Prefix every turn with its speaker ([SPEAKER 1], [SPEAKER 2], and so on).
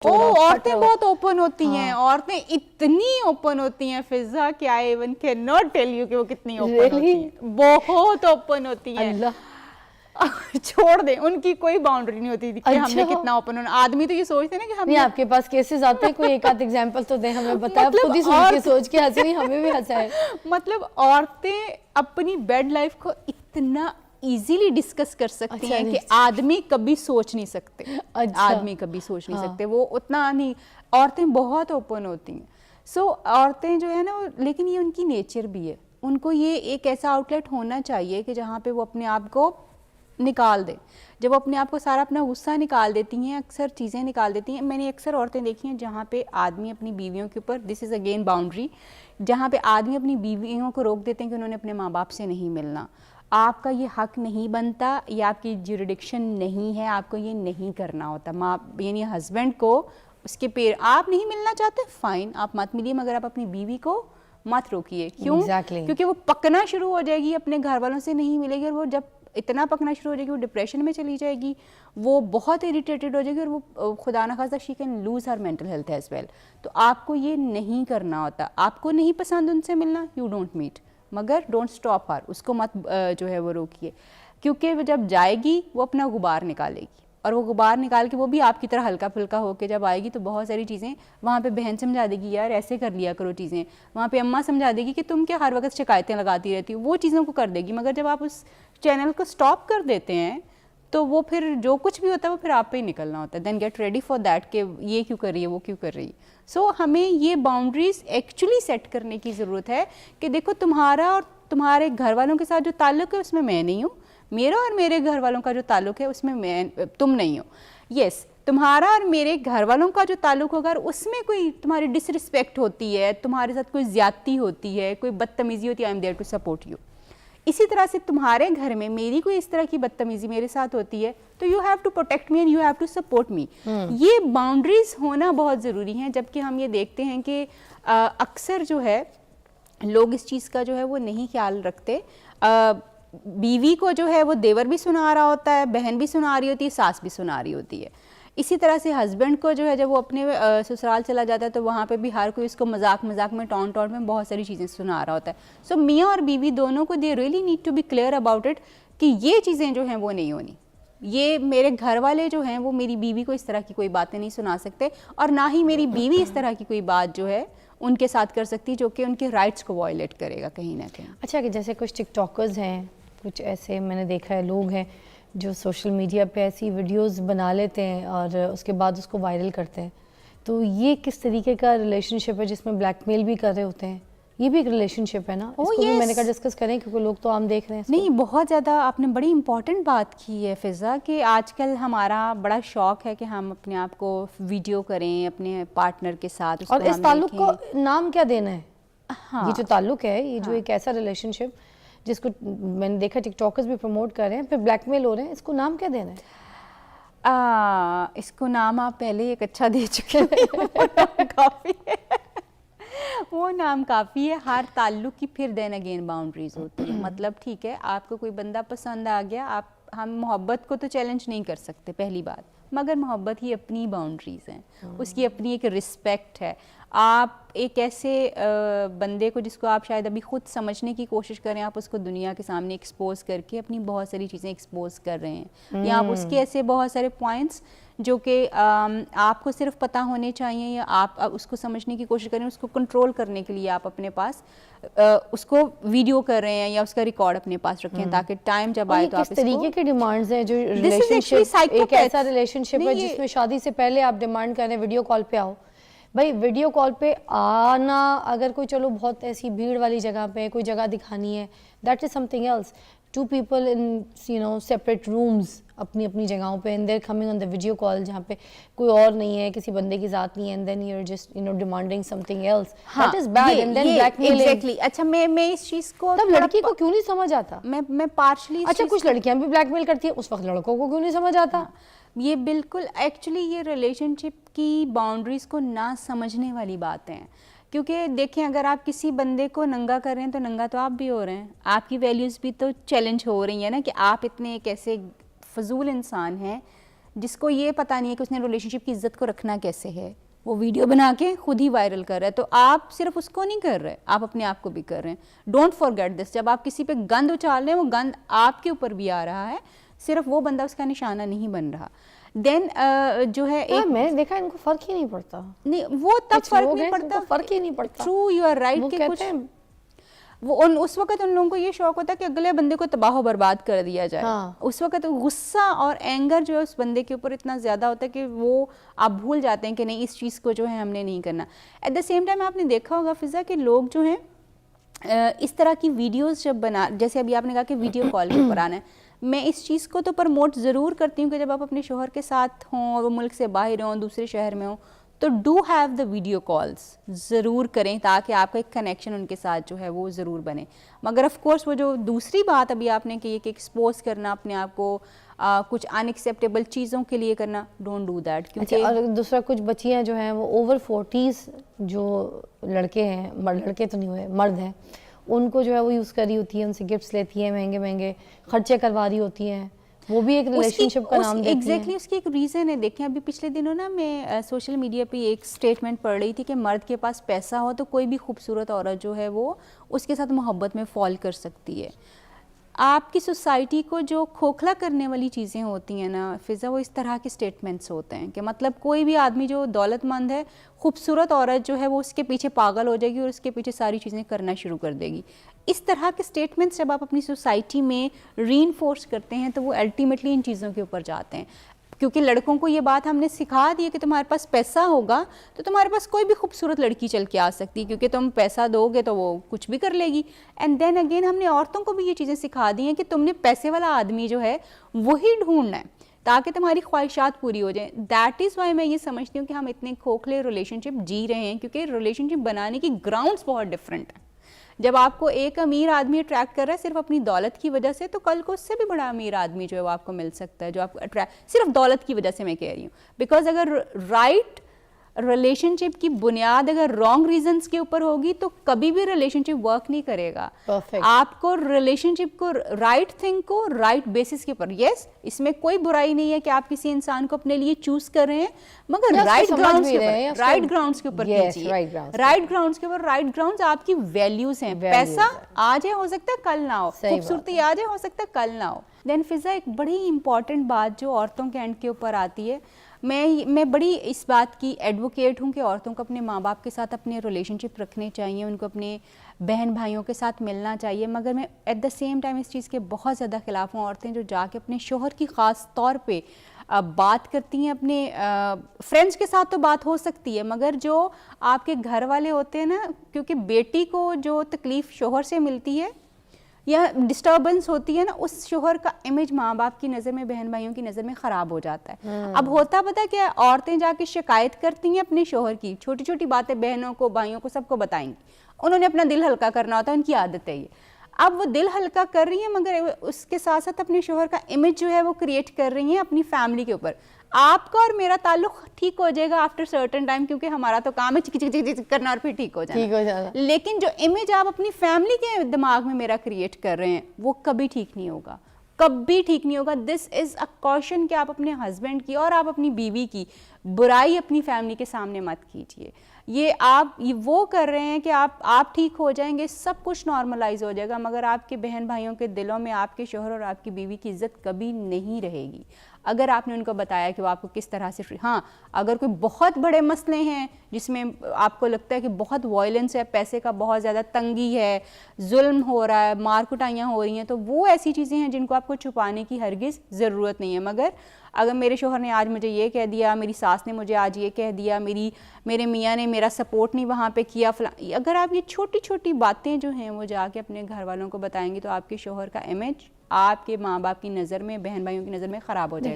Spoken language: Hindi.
[SPEAKER 1] औरतें बहुत ओपन होती हैं, औरतें इतनी ओपन होती हैं फिजा कि I even can not tell you कि वो कितनी ओपन होती हैं, बहुत ओपन होती हैं। छोड़ दें, उनकी कोई बाउंड्री नहीं होती कि हमने कितना ओपन होना। आदमी तो ये सोचते हैं ना कि हम,
[SPEAKER 2] आपके पास केसेस आते हैं, कोई एक आध एग्जांपल तो दें हमें, बताएं। मतलब खुद ही सुन के सोच के हंसी नहीं, हमें भी हंसा है। मतलब
[SPEAKER 1] औरतें अपनी बेड लाइफ को इतना इजीली डिस्कस कर सकती हैं कि आदमी कभी सोच नहीं सकते। आदमी कभी सोच नहीं सकते, वो उतना नहीं। औरतें बहुत ओपन होती हैं। सो औरतें जो है ना, लेकिन ये उनकी नेचर भी है, उनको ये एक ऐसा आउटलेट होना चाहिए कि जहाँ पे वो अपने आप को निकाल दें। जब वो अपने आप को सारा अपना गुस्सा निकाल देती हैं, अक्सर चीज़ें निकाल देती हैं। मैंने अक्सर औरतें देखी हैं जहाँ पे आदमी अपनी बीवियों के ऊपर, दिस इज़ अगेन बाउंड्री, जहाँ पे आदमी अपनी बीवियों को रोक देते हैं कि उन्होंने अपने माँ बाप से नहीं मिलना, आपका ये हक नहीं बनता, ये आपकी ज्यूरिडिक्शन नहीं है, आपको ये नहीं करना होता। माँ यानी हस्बैंड को उसके पेड़, आप नहीं मिलना चाहते फाइन, आप मत मिलिए, मगर आप अपनी बीवी को मत रोकिए। क्यों? क्योंकि वो पकना शुरू हो जाएगी, अपने घर वालों से नहीं मिलेगी, और वो जब इतना पकना शुरू हो जाएगी वो डिप्रेशन में चली जाएगी, वो बहुत इरिटेटेड हो जाएगी, और वो खुदा न खास्ता she can lose her mental health as well. तो आपको ये नहीं करना होता। आपको नहीं पसंद उनसे मिलना, यू डोंट मीट, मगर डोंट स्टॉप हर, उसको मत जो है वो रोकिए, क्योंकि वो जब जाएगी वो अपना गुबार निकालेगी, और वो गुबार निकाल के वो भी आपकी तरह हल्का फुल्का होके जब आएगी तो बहुत सारी चीज़ें वहाँ पे बहन समझा देगी, यार ऐसे कर लिया करो चीज़ें, वहाँ पे अम्मा समझा देगी कि तुम क्या हर वक्त शिकायतें लगाती रहती हो, वो चीज़ों को कर देगी। मगर जब आप उस चैनल को स्टॉप कर देते हैं तो वो फिर जो कुछ भी होता है वो फिर आप पे ही निकलना होता है। Then get ready for that कि ये क्यों कर रही है, वो क्यों कर रही है। सो हमें ये बाउंड्रीज एक्चुअली सेट करने की ज़रूरत है कि देखो, तुम्हारा और तुम्हारे घर वालों के साथ जो ताल्लुक है उसमें मैं नहीं हूँ, मेरा और मेरे घर वालों का जो ताल्लुक है उसमें तुम नहीं हो। यस, तुम्हारा और मेरे घर वालों का जो ताल्लुक होगा, उसमें कोई तुम्हारी डिसरिस्पेक्ट होती है, तुम्हारे साथ कोई ज्यादती होती है, कोई बदतमीजी होती है, I am there to support you. इसी तरह से तुम्हारे घर में मेरी कोई इस तरह की बदतमीजी मेरे साथ होती है तो you have to protect me and you have to support me. ये बाउंड्रीज होना बहुत ज़रूरी है। जबकि हम ये देखते हैं कि अक्सर जो है लोग इस चीज़ का जो है वो नहीं ख्याल रखते। बीवी को जो है वो देवर भी सुना रहा होता है, बहन भी सुना रही होती है, सास भी सुना रही होती है। इसी तरह से हस्बैंड को जो है जब वो अपने ससुराल चला जाता है तो वहाँ पे भी हर कोई उसको मजाक मजाक में टॉन्ट टॉन्ट में बहुत सारी चीज़ें सुना रहा होता है। सो मियाँ और बीवी दोनों को they really need to be clear about it कि ये चीज़ें जो हैं वो नहीं होनी। ये मेरे घर वाले जो हैं वो मेरी बीवी को इस तरह की कोई बातें नहीं सुना सकते, और ना ही मेरी बीवी इस तरह की कोई बात जो है उनके साथ कर सकती जो कि उनके राइट्स को वायलेट करेगा कहीं ना कहीं।
[SPEAKER 2] अच्छा, कि जैसे कुछ टिकटॉकर्स हैं, कुछ ऐसे मैंने देखा है लोग हैं जो सोशल मीडिया पे ऐसी वीडियोस बना लेते हैं और उसके बाद उसको वायरल करते हैं, तो ये किस तरीके का रिलेशनशिप है जिसमें ब्लैकमेल भी कर रहे होते हैं? ये भी एक रिलेशनशिप है ना? इसको भी मैंने कहा डिस्कस करें क्योंकि लोग तो आम देख रहे हैं।
[SPEAKER 1] नहीं, बहुत ज़्यादा आपने बड़ी इंपॉर्टेंट बात की है फिज़ा, कि आजकल हमारा बड़ा शौक है कि हम अपने आप को वीडियो करें अपने पार्टनर के साथ,
[SPEAKER 2] और इस ताल्लुक को नाम क्या देना है? हाँ, ये जो ताल्लुक है, ये जो एक ऐसा रिलेशनशिप जिसको मैंने देखा टिकटॉकर्स भी प्रमोट कर रहे हैं, फिर ब्लैकमेल हो रहे हैं, इसको नाम क्या देना है?
[SPEAKER 1] इसको नाम आप पहले एक अच्छा दे चुके हैं। काफ़ी है, वो नाम काफ़ी है। हर ताल्लुक की फिर देन अगेन बाउंड्रीज होती है। मतलब ठीक है, आपको कोई बंदा पसंद आ गया, हम मोहब्बत को तो चैलेंज नहीं कर सकते पहली बात, मगर मोहब्बत की अपनी बाउंड्रीज हैं, उसकी अपनी एक रिस्पेक्ट है। आप एक ऐसे बंदे को जिसको आप शायद अभी खुद समझने की कोशिश करें, आप उसको दुनिया के सामने एक्सपोज करके अपनी बहुत सारी चीज़ें एक्सपोज कर रहे हैं, या आप उसके ऐसे बहुत सारे पॉइंट्स जो कि आपको सिर्फ पता होने चाहिए, या आप उसको समझने की कोशिश करें, उसको कंट्रोल करने के लिए आप अपने पास उसको वीडियो कर रहे हैं या उसका रिकॉर्ड अपने पास रखें, ताकि टाइम जब आए तो आप
[SPEAKER 2] किस तरीके की डिमांड्स हैं जो रिलेशनशिप, एक ऐसा रिलेशनशिप है जिसमें शादी से पहले आप डिमांड कर रहे हैं वीडियो कॉल पे आओ। भाई वीडियो कॉल पे आना, अगर कोई चलो बहुत ऐसी भीड़ वाली जगह पे कोई जगह दिखानी है, that is something else. Two people in separate rooms अपनी अपनी जगहों पे, and they're coming on the video call जहाँ पे कोई और नहीं है, किसी बंदे की जात नहीं है, and then you are just demanding something else, that is bad. And then blackmailing.
[SPEAKER 1] Exactly. अच्छा, मैं इस चीज को,
[SPEAKER 2] तब लड़की को क्यों नहीं समझ आता?
[SPEAKER 1] मैं पार्शली,
[SPEAKER 2] अच्छा कुछ लड़कियां भी ब्लैकमेल करती है, उस वक्त लड़कों को क्यों नहीं समझ आता?
[SPEAKER 1] ये बिल्कुल एक्चुअली ये रिलेशनशिप की बाउंड्रीज को ना समझने वाली बातें हैं। क्योंकि देखें, अगर आप किसी बंदे को नंगा कर रहे हैं तो नंगा तो आप भी हो रहे हैं, आपकी वैल्यूज़ भी तो चैलेंज हो रही है ना, कि आप इतने एक ऐसे फजूल इंसान हैं जिसको ये पता नहीं है कि उसने रिलेशनशिप की इज्जत को रखना कैसे है, वो वीडियो बना के खुद ही वायरल कर रहा है। तो आप सिर्फ उसको नहीं कर रहे, आप अपने आप को भी कर रहे हैं। डोंट फॉरगेट दिस, जब आप किसी पे गंद उछाल रहे हैं वो गंद आपके ऊपर भी आ रहा है, सिर्फ वो बंदा उसका निशाना नहीं बन रहा। देन जो है एक
[SPEAKER 2] मैंने देखा इनको फर्क ही नहीं पड़ता।
[SPEAKER 1] नहीं, वो तब फर्क नहीं पड़ता,
[SPEAKER 2] फर्क ही नहीं पड़ता।
[SPEAKER 1] ट्रू, यू आर राइट कि कुछ वो उस वक्त उन लोगों को ये शौक होता है कि अगले बंदे को तबाह बर्बाद कर दिया जाए।
[SPEAKER 2] हाँ।
[SPEAKER 1] उस वक्त गुस्सा और एंगर जो है उस बंदे के ऊपर इतना ज़्यादा होता है कि वो आप भूल जाते हैं कि नहीं, इस चीज़ को जो है हमने नहीं करना। एट द सेम टाइम आपने देखा होगा फिज़ा कि लोग जो हैं इस तरह की वीडियोस जब बना, जैसे अभी आपने कहा कि वीडियो कॉल के ऊपर आना है, मैं इस चीज़ को तो प्रमोट ज़रूर करती हूँ कि जब आप अपने शोहर के साथ हों, वो मुल्क से बाहर हों, दूसरे शहर में हों, तो do have the video calls ज़रूर करें, ताकि आपका एक कनेक्शन उनके साथ जो है वो ज़रूर बने। मगर ऑफ कोर्स वो जो दूसरी बात अभी आपने की है कि एक्सपोज करना अपने आप को कुछ अनएक्सेप्टेबल चीज़ों के लिए करना, डोंट डू दैट।
[SPEAKER 2] क्योंकि और दूसरा कुछ बच्चियां जो हैं वो ओवर 40s जो लड़के हैं, लड़के तो नहीं हुए, मर्द हैं, उनको जो है वो यूज़ कर रही होती है, उनसे गिफ्ट्स लेती हैं, महंगे महंगे खर्चे करवा रही होती हैं, वो भी एक रिलेशनशिप का नाम देती हैं।
[SPEAKER 1] एग्जैक्टली उसकी एक रीज़न है। देखें अभी पिछले दिनों ना मैं सोशल मीडिया पे एक स्टेटमेंट पढ़ रही थी कि मर्द के पास पैसा हो तो कोई भी खूबसूरत औरत जो है वो उसके साथ मोहब्बत में फॉल कर सकती है। आपकी सोसाइटी को जो खोखला करने वाली चीज़ें होती हैं ना फिज़ा, वो इस तरह के स्टेटमेंट्स होते हैं कि मतलब कोई भी आदमी जो दौलतमंद है, खूबसूरत औरत जो है वो उसके पीछे पागल हो जाएगी और उसके पीछे सारी चीज़ें करना शुरू कर देगी। इस तरह के स्टेटमेंट्स जब आप अपनी सोसाइटी में रीइंफोर्स करते हैं तो वो अल्टीमेटली इन चीज़ों के ऊपर जाते हैं, क्योंकि लड़कों को ये बात हमने सिखा दी है कि तुम्हारे पास पैसा होगा तो तुम्हारे पास कोई भी खूबसूरत लड़की चल के आ सकती है, क्योंकि तुम पैसा दोगे तो वो कुछ भी कर लेगी। एंड देन अगेन हमने औरतों को भी ये चीज़ें सिखा दी हैं कि तुमने पैसे वाला आदमी जो है वही ढूंढना है ताकि तुम्हारी ख्वाहिशात पूरी हो जाए। दैट इज़ वाई मैं ये समझती हूँ कि हम इतने खोखले रिलेशनशिप जी रहे हैं, क्योंकि रिलेशनशिप बनाने की ग्राउंड्स बहुत डिफरेंट है। जब आपको एक अमीर आदमी अट्रैक्ट कर रहा है सिर्फ अपनी दौलत की वजह से, तो कल को उससे भी बड़ा अमीर आदमी जो है वो आपको मिल सकता है जो आपको अट्रैक्ट सिर्फ दौलत की वजह से। मैं कह रही हूँ बिकॉज अगर राइट रिलेशनशिप की बुनियाद अगर रॉन्ग रीजंस के ऊपर होगी तो कभी भी रिलेशनशिप वर्क नहीं करेगा।
[SPEAKER 2] Perfect.
[SPEAKER 1] आपको रिलेशनशिप को राइट थिंग को राइट बेसिस के ऊपर, यस इसमें कोई बुराई नहीं है कि आप किसी इंसान को अपने लिए चूज कर रहे हैं, मगर राइट ग्राउंड्स के ऊपर, राइट ग्राउंड्स के ऊपर कीजिए। राइट ग्राउंड्स के ऊपर, राइट ग्राउंड्स आपकी वैल्यूज हैं। पैसा आज है, हो सकता है कल ना हो, खूबसूरती आज है, हो सकता है कल ना हो। देन फिजा एक बड़ी इंपॉर्टेंट बात जो औरतों के एंड के ऊपर आती है, मैं बड़ी इस बात की एडवोकेट हूँ कि औरतों को अपने माँ बाप के साथ अपने रिलेशनशिप रखने चाहिए, उनको अपने बहन भाइयों के साथ मिलना चाहिए, मगर मैं एट द सेम टाइम इस चीज़ के बहुत ज़्यादा खिलाफ हूँ। औरतें जो जाके अपने शोहर की ख़ास तौर पे बात करती हैं, अपने फ्रेंड्स के साथ तो बात हो सकती है, मगर जो आपके घर वाले होते हैं ना, क्योंकि बेटी को जो तकलीफ़ शोहर से मिलती है या डिस्टर्बेंस होती है ना, उस शोहर का इमेज माँ बाप की नज़र में, बहन भाइयों की नज़र में ख़राब हो जाता है। अब होता पता क्या, औरतें जाके शिकायत करती हैं अपने शोहर की, छोटी छोटी बातें बहनों को, भाइयों को, सबको बताएंगी। उन्होंने अपना दिल हल्का करना होता है, उनकी आदत है ये। अब वो दिल हल्का कर रही है, मगर उसके साथ साथ अपने शोहर का इमेज जो है वो क्रिएट कर रही हैं अपनी फैमिली के ऊपर। आपका और मेरा ताल्लुक ठीक हो जाएगा आफ्टर सर्टेन टाइम, क्योंकि हमारा तो काम है चिक चिक चिक चिक करना और फिर ठीक हो जाना। लेकिन जो इमेज आप अपनी फैमिली के दिमाग में मेरा क्रिएट कर रहे हैं वो कभी ठीक नहीं होगा, कभी ठीक नहीं होगा। दिस इज़ अ कॉशन कि आप अपने हस्बैंड की और आप अपनी बीवी की बुराई अपनी फैमिली के सामने मत कीजिए। ये वो कर रहे हैं कि आप ठीक हो जाएंगे, सब कुछ नॉर्मलाइज हो जाएगा, मगर आपके बहन भाइयों के दिलों में आपके शोहर और आपकी बीवी की इज्जत कभी नहीं रहेगी अगर आपने उनको बताया कि वो आपको किस तरह से हाँ, अगर कोई बहुत बड़े मसले हैं जिसमें आपको लगता है कि बहुत वायलेंस है, पैसे का बहुत ज़्यादा तंगी है, जुल्म हो रहा है, मार कुटाइयाँ हो रही हैं, तो वो ऐसी चीज़ें हैं जिनको आपको छुपाने की हरगिज़ ज़रूरत नहीं है। मगर अगर मेरे शोहर ने आज मुझे ये कह दिया, मेरी सास ने मुझे आज ये कह दिया, मेरे मियाँ ने मेरा सपोर्ट नहीं वहाँ पे किया, अगर आप ये छोटी छोटी बातें जो हैं वो जाके अपने घर वालों को बताएंगे तो आपके शोहर का इमेज आपके माँ बाप की नज़र में, बहन भाइयों की नज़र में ख़राब हो जाएगा।